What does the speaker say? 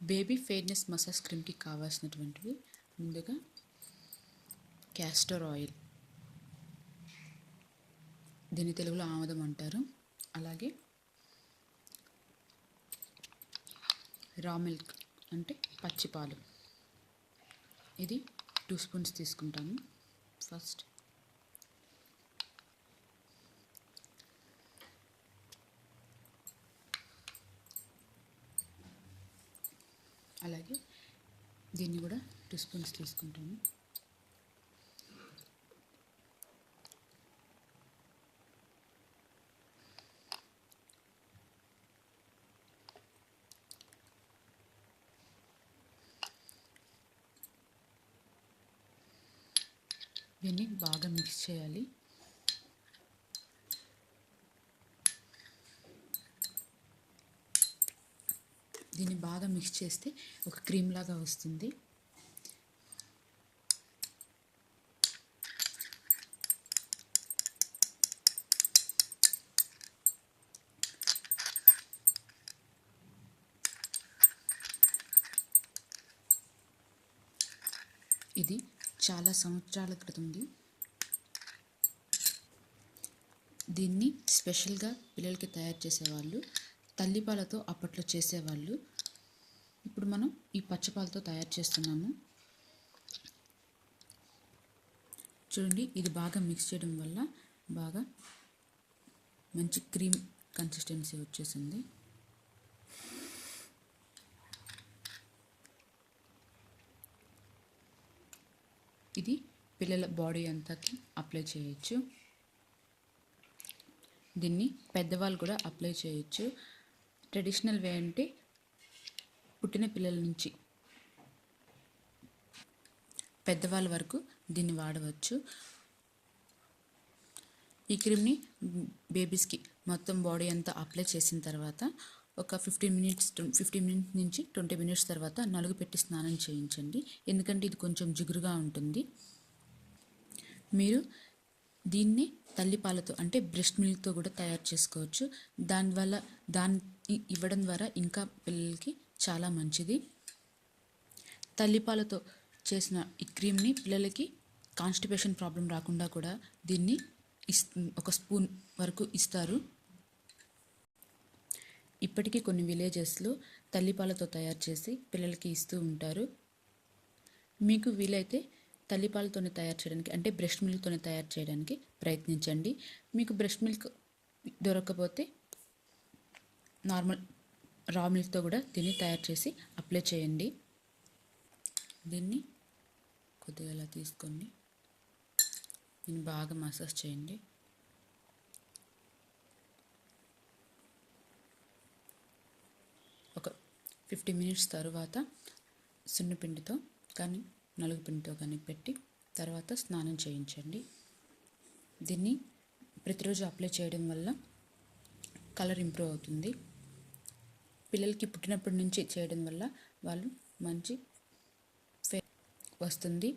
Baby fairness massage క్రీమ్కి కావాల్సినటువంటివి ముందుగా castor oil, దీని తెలుగులో ఆముదం అంటారు. అలాగే రా మిల్క్ అంటే పచ్చిపాలు, ఇది 2 స్పూన్స్ తీసుకుంటాము. ఫస్ట్ అలాగే దీన్ని కూడా 2 స్పూన్స్ తీసుకుంటాము. దీన్ని బాగా మిక్స్ చేయాలి. దీన్ని బాగా మిక్స్ చేస్తే ఒక క్రీమ్ లాగా వస్తుంది. ఇది చాలా సంవత్సరాల క్రితంది. దీన్ని స్పెషల్గా పిల్లలకి తయారు చేసేవాళ్ళు, తల్లిపాలతో అప్పట్లో చేసేవాళ్ళు. ఇప్పుడు మనం ఈ పచ్చపాలతో తయారు చేస్తున్నాము. చూడండి, ఇది బాగా మిక్స్ చేయడం వల్ల బాగా మంచి క్రీమ్ కన్సిస్టెన్సీ వచ్చేసింది. ఇది పిల్లల బాడీ అంతాకి అప్లై చేయొచ్చు. దీన్ని పెద్దవాళ్ళు కూడా అప్లై చేయొచ్చు. ట్రెడిషనల్ వే అంటే పుట్టిన పిల్లల నుంచి పెద్దవాళ్ళ వరకు దీన్ని వాడవచ్చు. ఈ క్రీమ్ని బేబీస్కి మొత్తం బాడీ అంతా అప్లై చేసిన తర్వాత ఒక 15 మినిట్స్ నుంచి 20 మినిట్స్ తర్వాత నలుగు పెట్టి స్నానం చేయించండి. ఎందుకంటే ఇది కొంచెం జిగురుగా ఉంటుంది. మీరు దీన్ని తల్లిపాలతో అంటే బ్రెస్ట్ మిల్క్తో కూడా తయారు చేసుకోవచ్చు. దాన్ని ఇవ్వడం ద్వారా ఇంకా పిల్లలకి చాలా మంచిది. తల్లిపాలతో చేసిన ఈ క్రీమ్ని పిల్లలకి కాన్స్టిపేషన్ ప్రాబ్లం రాకుండా కూడా దీన్ని ఒక స్పూన్ వరకు ఇస్తారు. ఇప్పటికీ కొన్ని విలేజెస్లో తల్లిపాలతో తయారు చేసి పిల్లలకి ఇస్తూ ఉంటారు. మీకు వీలైతే తల్లిపాలతోనే తయారు చేయడానికి అంటే బ్రెస్ట్ మిల్క్తోనే తయారు చేయడానికి ప్రయత్నించండి. మీకు బ్రెస్ట్ మిల్క్ దొరకకపోతే నార్మల్ రా మిల్క్తో కూడా దీన్ని తయారు చేసి అప్లై చేయండి. దీన్ని కొద్దిగా ఇలా తీసుకోండి, దీన్ని బాగా మసాజ్ చేయండి. ఒక 50 మినిట్స్ తర్వాత సున్నపిండితో కానీ నలుగు పిండితో కానీ పెట్టి తర్వాత స్నానం చేయించండి. దీన్ని ప్రతిరోజు అప్లై చేయడం వల్ల కలర్ ఇంప్రూవ్ అవుతుంది. పిల్లలకి పుట్టినప్పటి నుంచి చేయడం వల్ల వాళ్ళు మంచి వస్తుంది.